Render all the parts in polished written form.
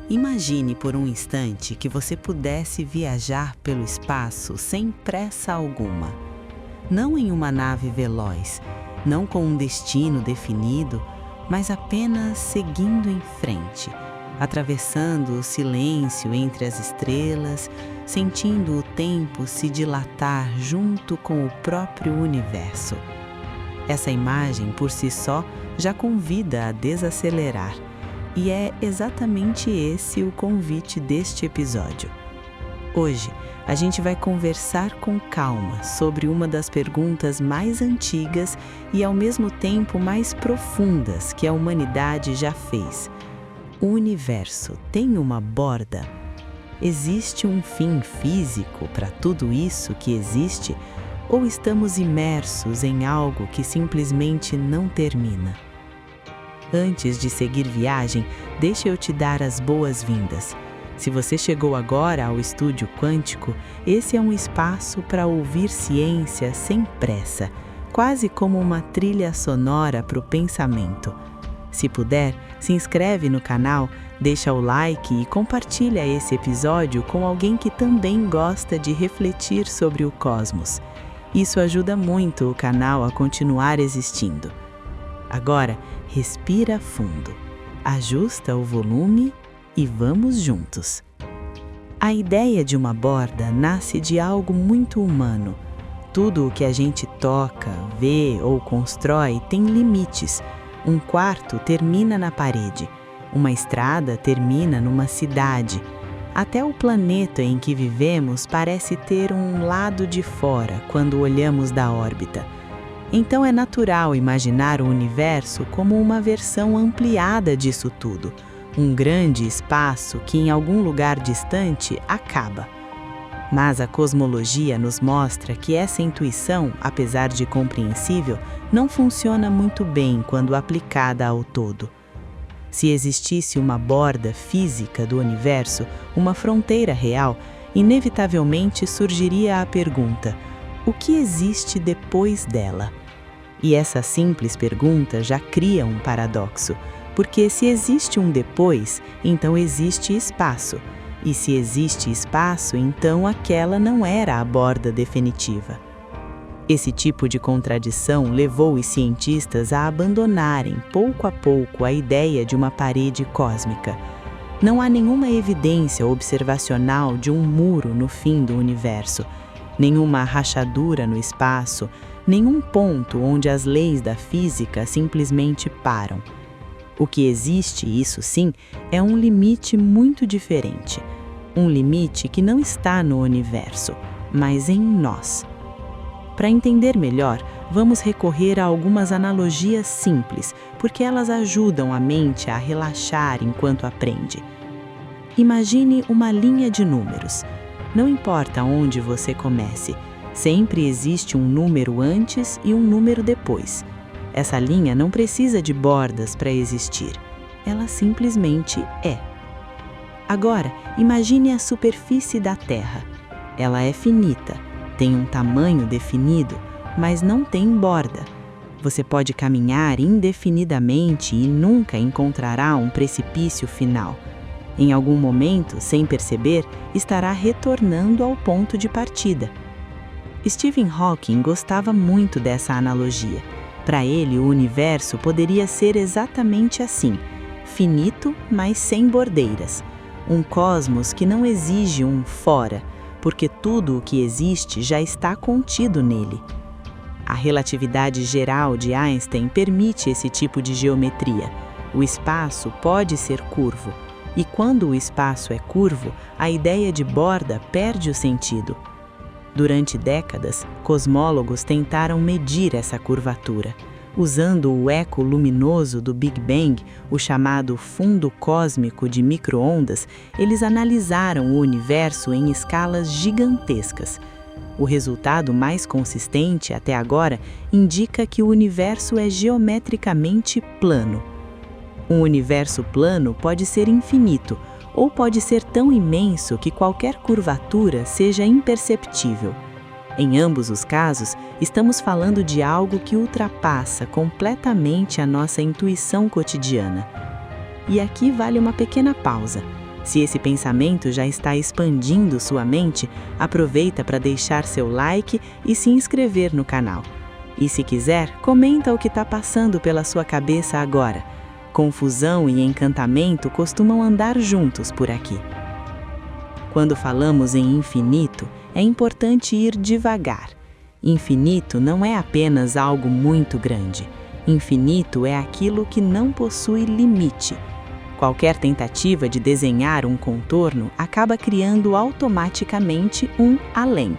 Imagine por um instante que você pudesse viajar pelo espaço sem pressa alguma. Não em uma nave veloz, não com um destino definido, mas apenas seguindo em frente, atravessando o silêncio entre as estrelas, sentindo o tempo se dilatar junto com o próprio universo. Essa imagem, por si só, já convida a desacelerar. E é exatamente esse o convite deste episódio. Hoje, a gente vai conversar com calma sobre uma das perguntas mais antigas e ao mesmo tempo mais profundas que a humanidade já fez. O universo tem uma borda? Existe um fim físico para tudo isso que existe? Ou estamos imersos em algo que simplesmente não termina? Antes de seguir viagem, deixa eu te dar as boas-vindas. Se você chegou agora ao Estúdio Quântico, esse é um espaço para ouvir ciência sem pressa, quase como uma trilha sonora para o pensamento. Se puder, se inscreve no canal, deixa o like e compartilha esse episódio com alguém que também gosta de refletir sobre o cosmos. Isso ajuda muito o canal a continuar existindo. Agora, respira fundo, ajusta o volume e vamos juntos. A ideia de uma borda nasce de algo muito humano. Tudo o que a gente toca, vê ou constrói tem limites. Um quarto termina na parede, uma estrada termina numa cidade. Até o planeta em que vivemos parece ter um lado de fora quando olhamos da órbita. Então é natural imaginar o universo como uma versão ampliada disso tudo, um grande espaço que em algum lugar distante acaba. Mas a cosmologia nos mostra que essa intuição, apesar de compreensível, não funciona muito bem quando aplicada ao todo. Se existisse uma borda física do universo, uma fronteira real, inevitavelmente surgiria a pergunta: o que existe depois dela? E essa simples pergunta já cria um paradoxo, porque se existe um depois, então existe espaço. E se existe espaço, então aquela não era a borda definitiva. Esse tipo de contradição levou os cientistas a abandonarem pouco a pouco a ideia de uma parede cósmica. Não há nenhuma evidência observacional de um muro no fim do universo, nenhuma rachadura no espaço, nenhum ponto onde as leis da física simplesmente param. O que existe, isso sim, é um limite muito diferente. Um limite que não está no universo, mas em nós. Para entender melhor, vamos recorrer a algumas analogias simples, porque elas ajudam a mente a relaxar enquanto aprende. Imagine uma linha de números. Não importa onde você comece, sempre existe um número antes e um número depois. Essa linha não precisa de bordas para existir. Ela simplesmente é. Agora, imagine a superfície da Terra. Ela é finita, tem um tamanho definido, mas não tem borda. Você pode caminhar indefinidamente e nunca encontrará um precipício final. Em algum momento, sem perceber, estará retornando ao ponto de partida. Stephen Hawking gostava muito dessa analogia. Para ele, o universo poderia ser exatamente assim, finito, mas sem bordeiras. Um cosmos que não exige um fora, porque tudo o que existe já está contido nele. A relatividade geral de Einstein permite esse tipo de geometria. O espaço pode ser curvo, e quando o espaço é curvo, a ideia de borda perde o sentido. Durante décadas, cosmólogos tentaram medir essa curvatura. Usando o eco luminoso do Big Bang, o chamado fundo cósmico de micro-ondas, eles analisaram o universo em escalas gigantescas. O resultado mais consistente até agora indica que o universo é geometricamente plano. Um universo plano pode ser infinito, ou pode ser tão imenso que qualquer curvatura seja imperceptível. Em ambos os casos, estamos falando de algo que ultrapassa completamente a nossa intuição cotidiana. E aqui vale uma pequena pausa. Se esse pensamento já está expandindo sua mente, aproveita para deixar seu like e se inscrever no canal. E se quiser, comenta o que está passando pela sua cabeça agora. Confusão e encantamento costumam andar juntos por aqui. Quando falamos em infinito, é importante ir devagar. Infinito não é apenas algo muito grande. Infinito é aquilo que não possui limite. Qualquer tentativa de desenhar um contorno acaba criando automaticamente um além.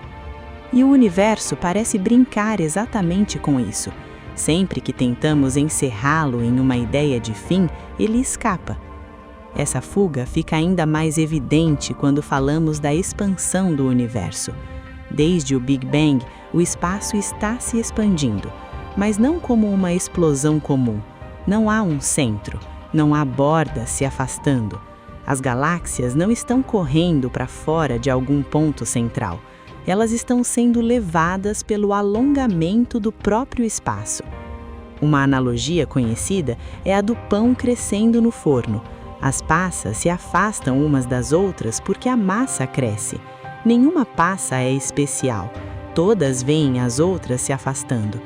E o universo parece brincar exatamente com isso. Sempre que tentamos encerrá-lo em uma ideia de fim, ele escapa. Essa fuga fica ainda mais evidente quando falamos da expansão do universo. Desde o Big Bang, o espaço está se expandindo, mas não como uma explosão comum. Não há um centro. Não há bordas se afastando. As galáxias não estão correndo para fora de algum ponto central. Elas estão sendo levadas pelo alongamento do próprio espaço. Uma analogia conhecida é a do pão crescendo no forno. As passas se afastam umas das outras porque a massa cresce. Nenhuma passa é especial. Todas veem as outras se afastando.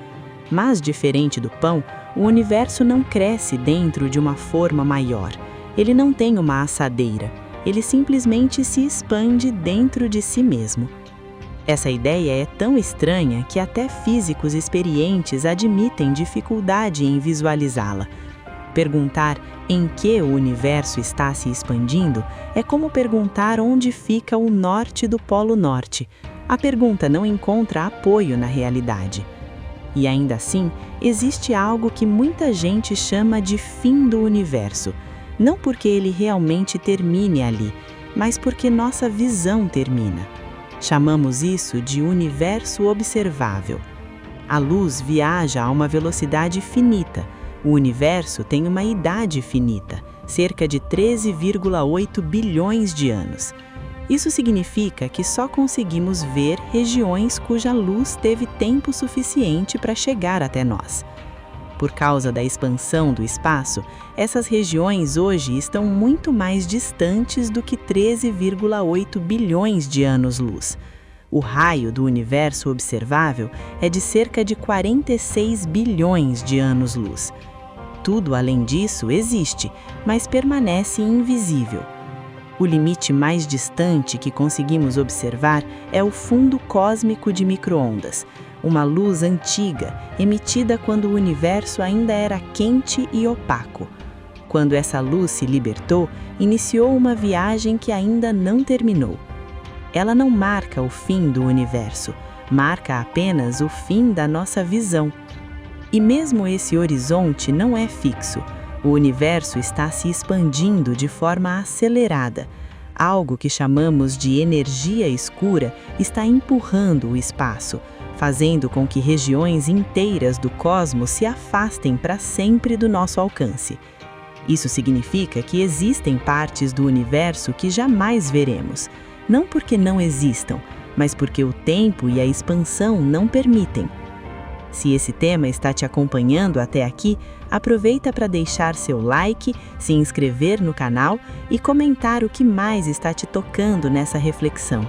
Mas, diferente do pão, o universo não cresce dentro de uma forma maior. Ele não tem uma assadeira. Ele simplesmente se expande dentro de si mesmo. Essa ideia é tão estranha que até físicos experientes admitem dificuldade em visualizá-la. Perguntar em que o universo está se expandindo é como perguntar onde fica o norte do Polo Norte. A pergunta não encontra apoio na realidade. E ainda assim, existe algo que muita gente chama de fim do universo. Não porque ele realmente termine ali, mas porque nossa visão termina. Chamamos isso de universo observável. A luz viaja a uma velocidade finita. O universo tem uma idade finita, cerca de 13,8 bilhões de anos. Isso significa que só conseguimos ver regiões cuja luz teve tempo suficiente para chegar até nós. Por causa da expansão do espaço, essas regiões hoje estão muito mais distantes do que 13,8 bilhões de anos-luz. O raio do universo observável é de cerca de 46 bilhões de anos-luz. Tudo além disso existe, mas permanece invisível. O limite mais distante que conseguimos observar é o fundo cósmico de micro-ondas, uma luz antiga, emitida quando o universo ainda era quente e opaco. Quando essa luz se libertou, iniciou uma viagem que ainda não terminou. Ela não marca o fim do universo, marca apenas o fim da nossa visão. E mesmo esse horizonte não é fixo. O universo está se expandindo de forma acelerada. Algo que chamamos de energia escura está empurrando o espaço, fazendo com que regiões inteiras do cosmos se afastem para sempre do nosso alcance. Isso significa que existem partes do universo que jamais veremos, não porque não existam, mas porque o tempo e a expansão não permitem. Se esse tema está te acompanhando até aqui, aproveita para deixar seu like, se inscrever no canal e comentar o que mais está te tocando nessa reflexão.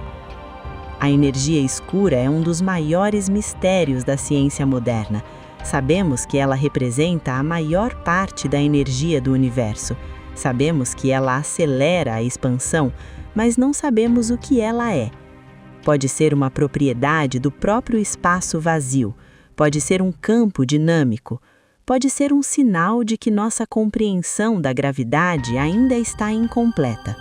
A energia escura é um dos maiores mistérios da ciência moderna. Sabemos que ela representa a maior parte da energia do universo. Sabemos que ela acelera a expansão, mas não sabemos o que ela é. Pode ser uma propriedade do próprio espaço vazio. Pode ser um campo dinâmico, pode ser um sinal de que nossa compreensão da gravidade ainda está incompleta.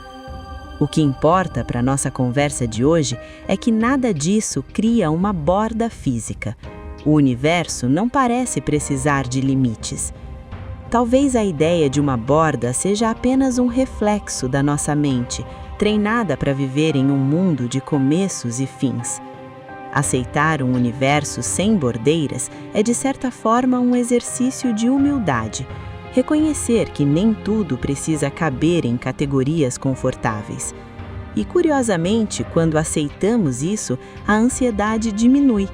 O que importa para nossa conversa de hoje é que nada disso cria uma borda física. O universo não parece precisar de limites. Talvez a ideia de uma borda seja apenas um reflexo da nossa mente, treinada para viver em um mundo de começos e fins. Aceitar um universo sem bordeiras é, de certa forma, um exercício de humildade. Reconhecer que nem tudo precisa caber em categorias confortáveis. E, curiosamente, quando aceitamos isso, a ansiedade diminui.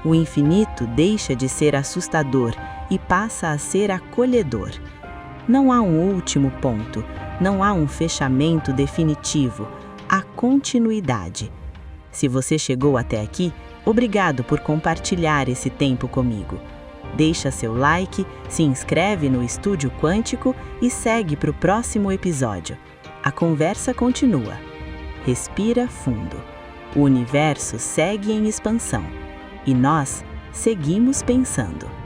O infinito deixa de ser assustador e passa a ser acolhedor. Não há um último ponto. Não há um fechamento definitivo, há continuidade. Se você chegou até aqui, obrigado por compartilhar esse tempo comigo. Deixa seu like, se inscreve no Estúdio Quântico e segue para o próximo episódio. A conversa continua. Respira fundo. O universo segue em expansão. E nós seguimos pensando.